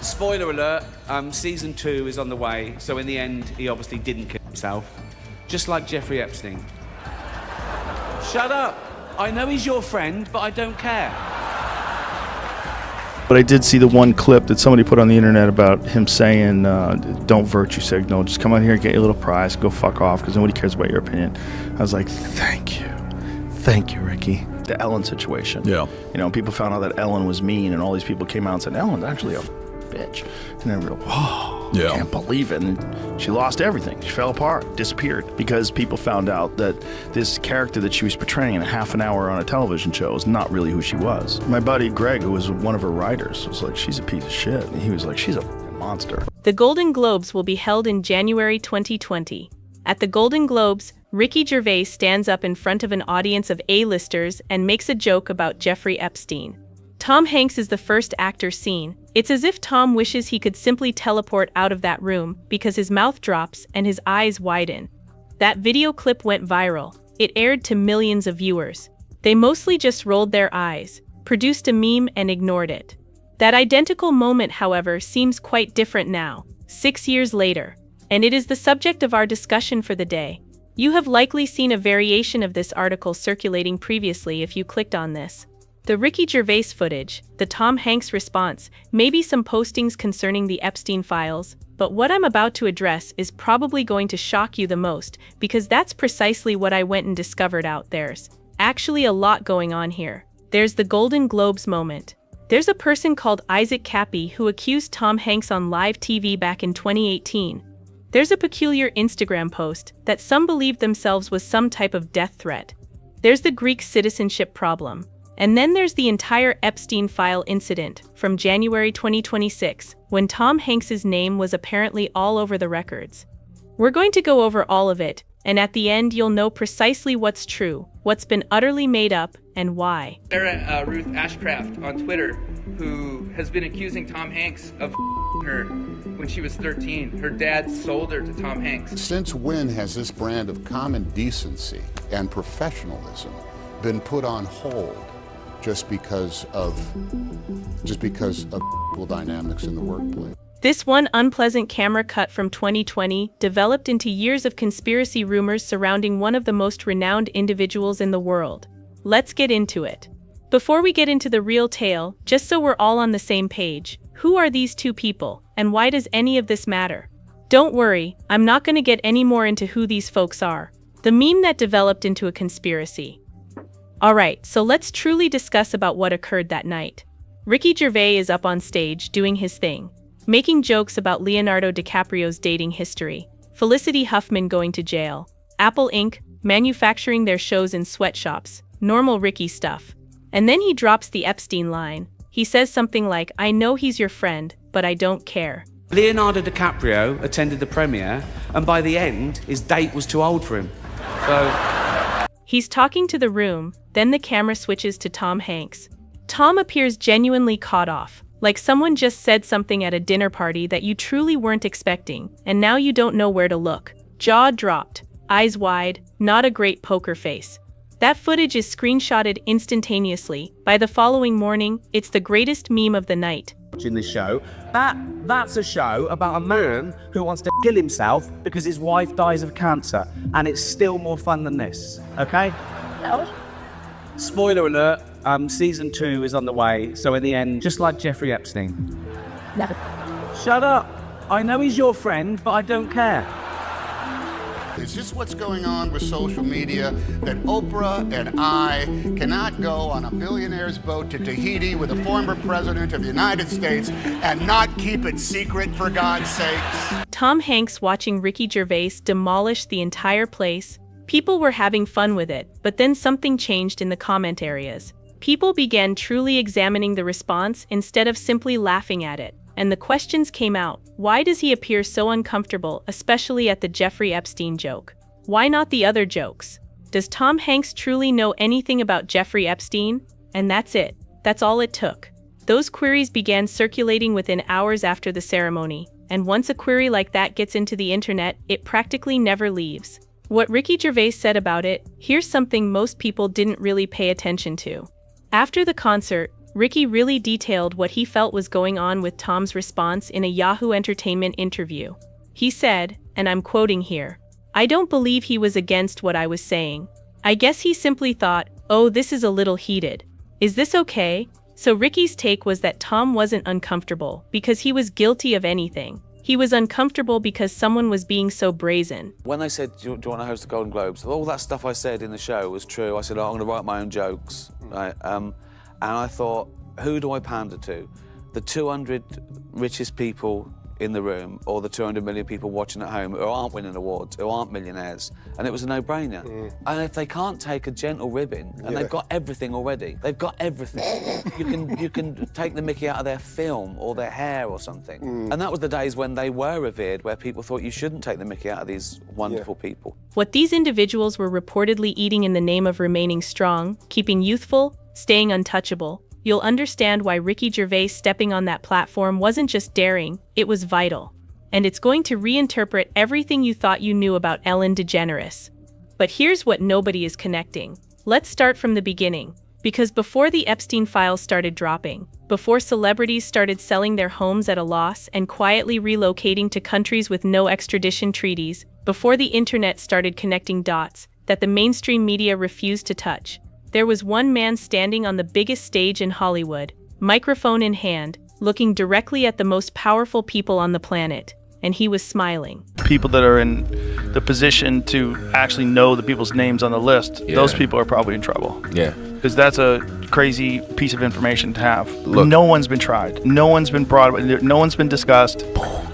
Spoiler alert, season 2 is on the way, so in the end, he obviously didn't kill himself. Just like Jeffrey Epstein. Shut up! I know he's your friend, but I don't care. But I did see the one clip that somebody put on the internet about him saying, don't virtue signal, just come out here and get your little prize, go fuck off, because nobody cares about your opinion. I was like, thank you, Ricky. The Ellen situation. Yeah. You know, people found out that Ellen was mean, and all these people came out and said, Ellen's actually a bitch. And they were like, whoa, yeah. I can't believe it. And she lost everything. She fell apart, disappeared, because people found out that this character that she was portraying in a half an hour on a television show is not really who she was. My buddy Greg, who was one of her writers, was like, she's a piece of shit. And he was like, she's a monster. The Golden Globes will be held in January 2020. At the Golden Globes, Ricky Gervais stands up in front of an audience of A-listers and makes a joke about Jeffrey Epstein. Tom Hanks is the first actor seen. It's as if Tom wishes he could simply teleport out of that room because his mouth drops and his eyes widen. That video clip went viral. It aired to millions of viewers. They mostly just rolled their eyes, produced a meme, and ignored it. That identical moment, however, seems quite different now, 6 years later, and it is the subject of our discussion for the day. You have likely seen a variation of this article circulating previously if you clicked on this. The Ricky Gervais footage, the Tom Hanks response, maybe some postings concerning the Epstein files, but what I'm about to address is probably going to shock you the most, because that's precisely what I went and discovered out. There's actually a lot going on here. There's the Golden Globes moment. There's a person called Isaac Kappy who accused Tom Hanks on live TV back in 2018. There's a peculiar Instagram post that some believed themselves was some type of death threat. There's the Greek citizenship problem. And then there's the entire Epstein file incident from January 2026, when Tom Hanks's name was apparently all over the records. We're going to go over all of it, and at the end you'll know precisely what's true, what's been utterly made up, and why. Sarah Ruth Ashcraft on Twitter, who has been accusing Tom Hanks of her when she was 13. Her dad sold her to Tom Hanks. Since when has this brand of common decency and professionalism been put on hold just because of dynamics in the workplace? This one unpleasant camera cut from 2020 developed into years of conspiracy rumors surrounding one of the most renowned individuals in the world. Let's get into it. Before we get into the real tale, just so we're all on the same page, who are these two people, and why does any of this matter? Don't worry, I'm not going to get any more into who these folks are. The meme that developed into a conspiracy. Alright, so let's truly discuss about what occurred that night. Ricky Gervais is up on stage doing his thing, making jokes about Leonardo DiCaprio's dating history, Felicity Huffman going to jail, Apple Inc. manufacturing their shows in sweatshops, normal Ricky stuff. And then he drops the Epstein line. He says something like, I know he's your friend, but I don't care. Leonardo DiCaprio attended the premiere, and by the end, his date was too old for him. So he's talking to the room, then the camera switches to Tom Hanks. Tom appears genuinely caught off, like someone just said something at a dinner party that you truly weren't expecting, and now you don't know where to look. Jaw dropped, eyes wide, not a great poker face. That footage is screenshotted instantaneously. By the following morning, it's the greatest meme of the night. in this show, that's a show about a man who wants to kill himself because his wife dies of cancer, and it's still more fun than this, okay? Spoiler alert, season 2 is on the way, so in the end, just like Jeffrey Epstein. No. Shut up! I know he's your friend, but I don't care. Is this what's going on with social media, that Oprah and I cannot go on a billionaire's boat to Tahiti with a former president of the United States and not keep it secret, for God's sakes? Tom Hanks watching Ricky Gervais demolish the entire place. People were having fun with it, but then something changed in the comment areas. People began truly examining the response instead of simply laughing at it. And the questions came out. Why does he appear so uncomfortable, especially at the Jeffrey Epstein joke? Why not the other jokes? Does Tom Hanks truly know anything about Jeffrey Epstein? And that's it. That's all it took. Those queries began circulating within hours after the ceremony. And once a query like that gets into the internet, it practically never leaves. What Ricky Gervais said about it, here's something most people didn't really pay attention to. After the concert, Ricky really detailed what he felt was going on with Tom's response in a Yahoo Entertainment interview. He said, and I'm quoting here, "I don't believe he was against what I was saying. I guess he simply thought, oh, this is a little heated. Is this okay?" So Ricky's take was that Tom wasn't uncomfortable because he was guilty of anything. He was uncomfortable because someone was being so brazen. When they said, do you want to host the Golden Globes? All that stuff I said in the show was true. I said, I'm going to write my own jokes. Right? And I thought, who do I pander to? The 200 richest people in the room or the 200 million people watching at home who aren't winning awards, who aren't millionaires? And it was a no-brainer. And if they can't take a gentle ribbon, and they've got everything already, they've got everything. You can take the mickey out of their film or their hair or something. And that was the days when they were revered, where people thought you shouldn't take the mickey out of these wonderful people. What these individuals were reportedly eating in the name of remaining strong, keeping youthful, staying untouchable, you'll understand why Ricky Gervais stepping on that platform wasn't just daring, it was vital. And it's going to reinterpret everything you thought you knew about Ellen DeGeneres. But here's what nobody is connecting. Let's start from the beginning. Because before the Epstein files started dropping, before celebrities started selling their homes at a loss and quietly relocating to countries with no extradition treaties, before the internet started connecting dots that the mainstream media refused to touch, there was one man standing on the biggest stage in Hollywood, microphone in hand, looking directly at the most powerful people on the planet, and he was smiling. People that are in the position to actually know the people's names on the list, those people are probably in trouble. Yeah. Because that's a crazy piece of information to have. Look. No one's been tried. No one's been brought. No one's been discussed.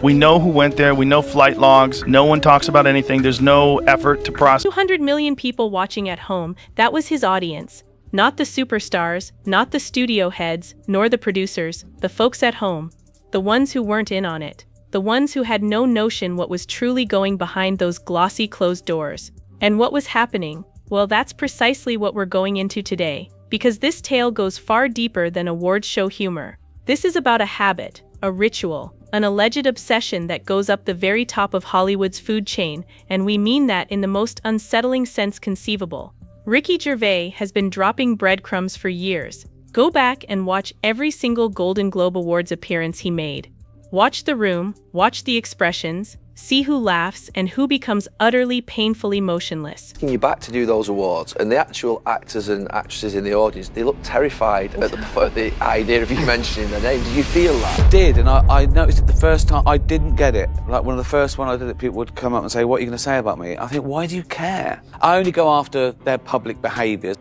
We know who went there. We know flight logs. No one talks about anything. There's no effort to process. 200 million people watching at home, that was his audience. Not the superstars, not the studio heads, nor the producers, the folks at home. The ones who weren't in on it. The ones who had no notion what was truly going behind those glossy closed doors. And what was happening? Well, that's precisely what we're going into today, because this tale goes far deeper than award show humor. This is about a habit, a ritual, an alleged obsession that goes up the very top of Hollywood's food chain, and we mean that in the most unsettling sense conceivable. Ricky Gervais has been dropping breadcrumbs for years. Go back and watch every single Golden Globe Awards appearance he made. Watch the room, watch the expressions, see who laughs and who becomes utterly painfully motionless. Taking you back to do those awards, and the actual actors and actresses in the audience, they look terrified at the idea of you mentioning their name. Did you feel that? I did, and I noticed it the first time. I didn't get it. Like one of the first one I did it, people would come up and say, what are you going to say about me? I think, why do you care? I only go after their public behaviours.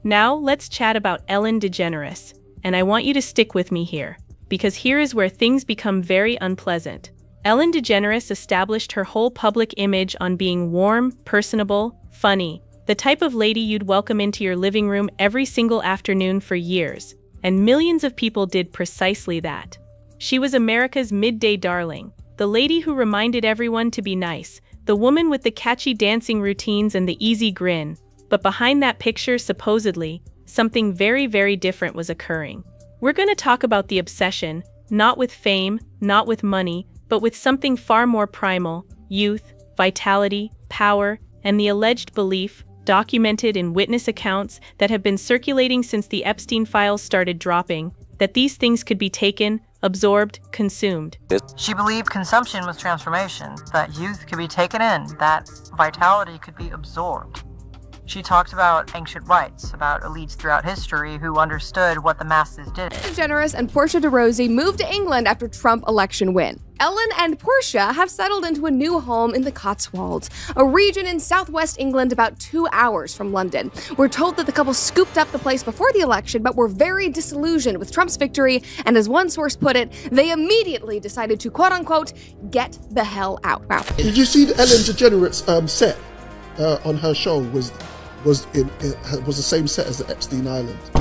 Now let's chat about Ellen DeGeneres, and I want you to stick with me here, because here is where things become very unpleasant. Ellen DeGeneres established her whole public image on being warm, personable, funny, the type of lady you'd welcome into your living room every single afternoon for years, and millions of people did precisely that. She was America's midday darling, the lady who reminded everyone to be nice, the woman with the catchy dancing routines and the easy grin. But behind that picture, supposedly, something very, very different was occurring. We're going to talk about the obsession, not with fame, not with money, but with something far more primal: youth, vitality, power, and the alleged belief, documented in witness accounts that have been circulating since the Epstein files started dropping, that these things could be taken, absorbed, consumed. She believed consumption was transformation, that youth could be taken in, that vitality could be absorbed. She talked about ancient rites, about elites throughout history who understood what the masses did. DeGeneres and Portia de Rossi moved to England after Trump election win. Ellen and Portia have settled into a new home in the Cotswolds, a region in southwest England about 2 hours from London. We're told that the couple scooped up the place before the election, but were very disillusioned with Trump's victory, and as one source put it, they immediately decided to quote-unquote get the hell out. Wow. Did you see the Ellen DeGeneres set on her show was the same set as the Epstein Island? Oh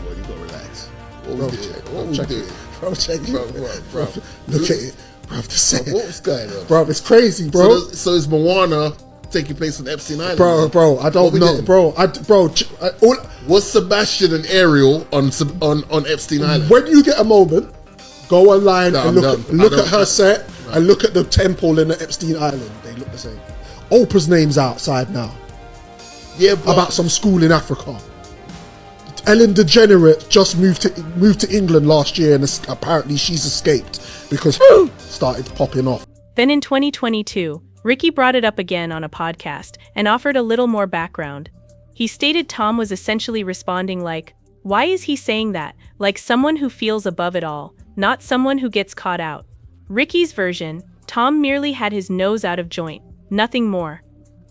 boy, you gotta relax. What we did? Bro, check it. Bro. Look at it. Bro, the set. What was going on? Bro, it's crazy, bro. So is Moana taking place on Epstein Island? Bro, I don't know. Was Sebastian and Ariel on Epstein Island? When you get a moment, go online and look at her set and look at the temple in the Epstein Island. They look the same. Oprah's name's outside now. Yeah, but about some school in Africa. Ellen DeGeneres just moved to England last year, and apparently she's escaped because started popping off. Then in 2022, Ricky brought it up again on a podcast and offered a little more background. He stated Tom was essentially responding like, "Why is he saying that? Like someone who feels above it all, not someone who gets caught out." Ricky's version, Tom merely had his nose out of joint, nothing more.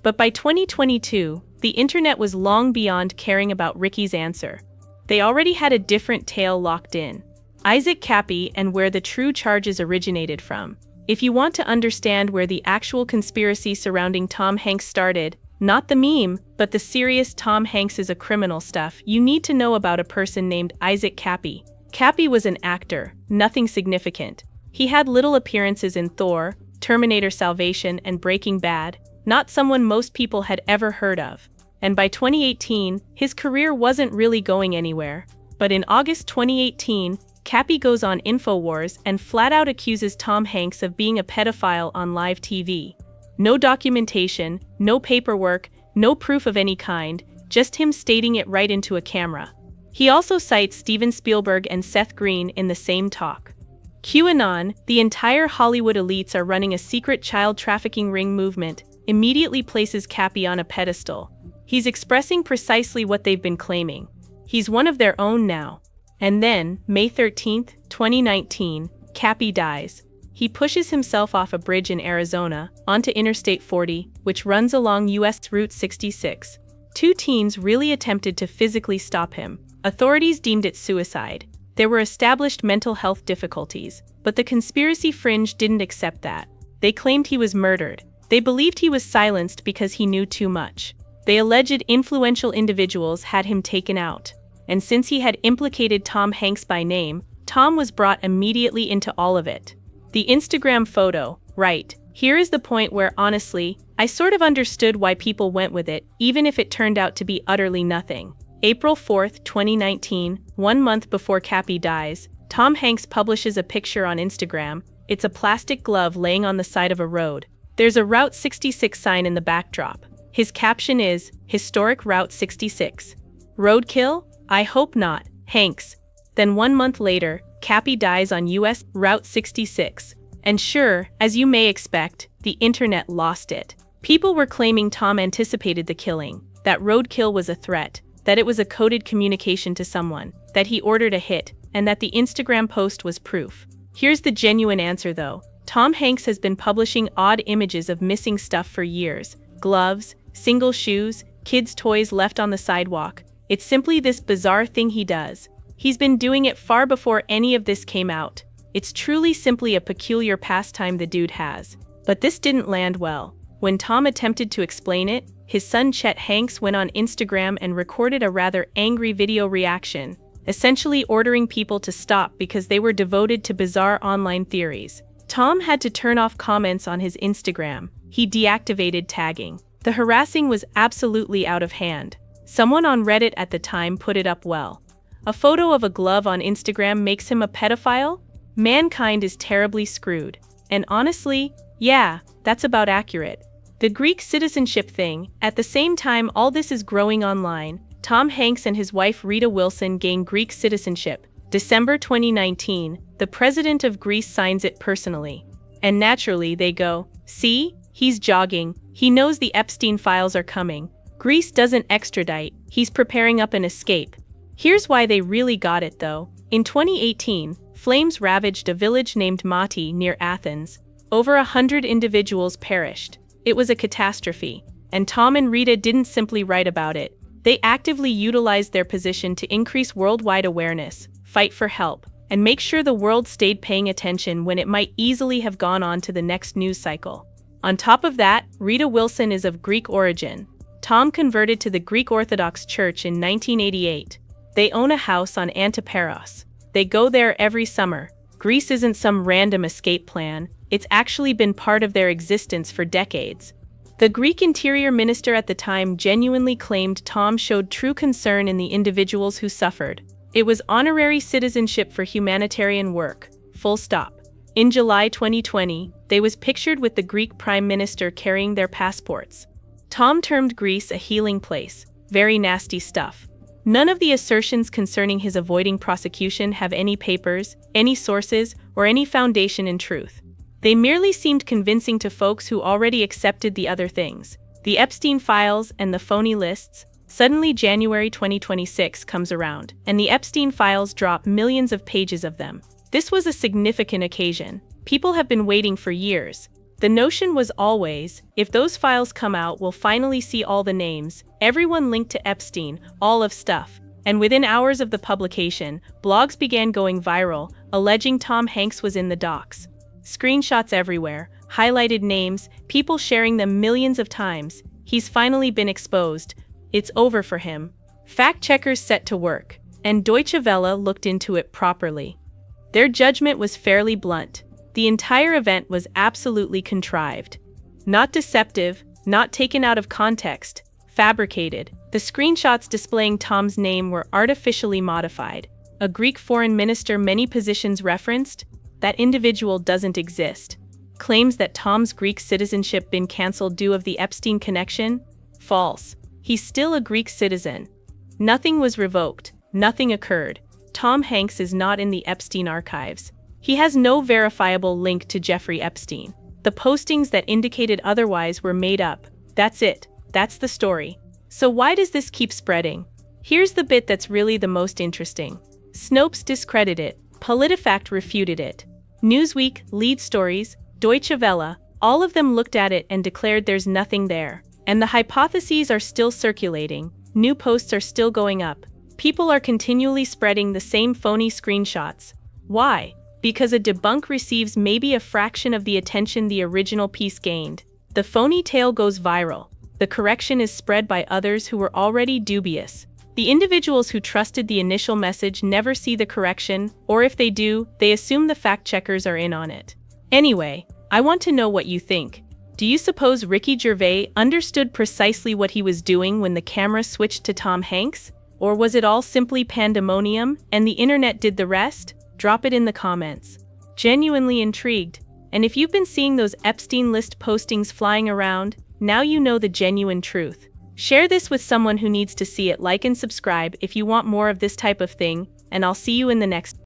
But by 2022, the internet was long beyond caring about Ricky's answer. They already had a different tale locked in. Isaac Kappy and where the true charges originated from. If you want to understand where the actual conspiracy surrounding Tom Hanks started, not the meme, but the serious Tom Hanks is a criminal stuff, you need to know about a person named Isaac Kappy. Kappy was an actor, nothing significant. He had little appearances in Thor, Terminator Salvation, and Breaking Bad, not someone most people had ever heard of. And by 2018, his career wasn't really going anywhere. But in August 2018, Kappy goes on InfoWars and flat out accuses Tom Hanks of being a pedophile on live TV. No documentation, no paperwork, no proof of any kind, just him stating it right into a camera. He also cites Steven Spielberg and Seth Green in the same talk. QAnon, the entire Hollywood elites are running a secret child trafficking ring movement, immediately places Kappy on a pedestal. He's expressing precisely what they've been claiming. He's one of their own now. And then, May 13, 2019, Kappy dies. He pushes himself off a bridge in Arizona, onto Interstate 40, which runs along US Route 66. Two teens really attempted to physically stop him. Authorities deemed it suicide. There were established mental health difficulties, but the conspiracy fringe didn't accept that. They claimed he was murdered. They believed he was silenced because he knew too much. They alleged influential individuals had him taken out. And since he had implicated Tom Hanks by name, Tom was brought immediately into all of it. The Instagram photo, right, here is the point where honestly, I sort of understood why people went with it, even if it turned out to be utterly nothing. April 4, 2019, 1 month before Kappy dies, Tom Hanks publishes a picture on Instagram. It's a plastic glove laying on the side of a road. There's a Route 66 sign in the backdrop. His caption is, "Historic Route 66. Roadkill? I hope not, Hanks." Then 1 month later, Kappy dies on US Route 66. And sure, as you may expect, the internet lost it. People were claiming Tom anticipated the killing, that roadkill was a threat, that it was a coded communication to someone, that he ordered a hit, and that the Instagram post was proof. Here's the genuine answer though. Tom Hanks has been publishing odd images of missing stuff for years. Gloves, single shoes, kids' toys left on the sidewalk. It's simply this bizarre thing he does. He's been doing it far before any of this came out. It's truly simply a peculiar pastime the dude has. But this didn't land well. When Tom attempted to explain it, his son Chet Hanks went on Instagram and recorded a rather angry video reaction, essentially ordering people to stop because they were devoted to bizarre online theories. Tom had to turn off comments on his Instagram. He deactivated tagging. The harassing was absolutely out of hand. Someone on Reddit at the time put it up well. A photo of a glove on Instagram makes him a pedophile? Mankind is terribly screwed. And honestly, yeah, that's about accurate. The Greek citizenship thing, at the same time all this is growing online, Tom Hanks and his wife Rita Wilson gain Greek citizenship. December 2019, the president of Greece signs it personally. And naturally they go, see, he's jogging, he knows the Epstein files are coming. Greece doesn't extradite, he's preparing up an escape. Here's why they really got it though. In 2018, flames ravaged a village named Mati near Athens. Over 100 individuals perished. It was a catastrophe. And Tom and Rita didn't simply write about it. They actively utilized their position to increase worldwide awareness, fight for help, and make sure the world stayed paying attention when it might easily have gone on to the next news cycle. On top of that, Rita Wilson is of Greek origin. Tom converted to the Greek Orthodox Church in 1988. They own a house on Antiparos. They go there every summer. Greece isn't some random escape plan. It's actually been part of their existence for decades. The Greek interior minister at the time genuinely claimed Tom showed true concern in the individuals who suffered. It was honorary citizenship for humanitarian work. Full stop. In July 2020, they was pictured with the Greek prime minister carrying their passports. Tom termed Greece a healing place. Very nasty stuff. None of the assertions concerning his avoiding prosecution have any papers, any sources, or any foundation in truth. They merely seemed convincing to folks who already accepted the other things, the Epstein files and the phony lists. Suddenly January 2026 comes around, and the Epstein files drop millions of pages of them. This was a significant occasion. People have been waiting for years. The notion was always, if those files come out, we'll finally see all the names, everyone linked to Epstein, all of stuff. And within hours of the publication, blogs began going viral, alleging Tom Hanks was in the docs. Screenshots everywhere, highlighted names, people sharing them millions of times. He's finally been exposed. It's over for him. Fact-checkers set to work, and Deutsche Welle looked into it properly. Their judgment was fairly blunt. The entire event was absolutely contrived. Not deceptive, not taken out of context, fabricated. The screenshots displaying Tom's name were artificially modified. A Greek foreign minister many positions referenced? That individual doesn't exist. Claims that Tom's Greek citizenship been cancelled due of the Epstein connection? False. He's still a Greek citizen. Nothing was revoked. Nothing occurred. Tom Hanks is not in the Epstein archives. He has no verifiable link to Jeffrey Epstein. The postings that indicated otherwise were made up. That's it. That's the story. So why does this keep spreading? Here's the bit that's really the most interesting. Snopes discredited it. PolitiFact refuted it. Newsweek, Lead Stories, Deutsche Welle, all of them looked at it and declared there's nothing there. And the hypotheses are still circulating. New posts are still going up. People are continually spreading the same phony screenshots. Why? Because a debunk receives maybe a fraction of the attention the original piece gained. The phony tale goes viral. The correction is spread by others who were already dubious. The individuals who trusted the initial message never see the correction, or if they do, they assume the fact-checkers are in on it. Anyway, I want to know what you think. Do you suppose Ricky Gervais understood precisely what he was doing when the camera switched to Tom Hanks? Or was it all simply pandemonium, and the internet did the rest? Drop it in the comments. Genuinely intrigued. And if you've been seeing those Epstein list postings flying around, now you know the genuine truth. Share this with someone who needs to see it. Like and subscribe if you want more of this type of thing, and I'll see you in the next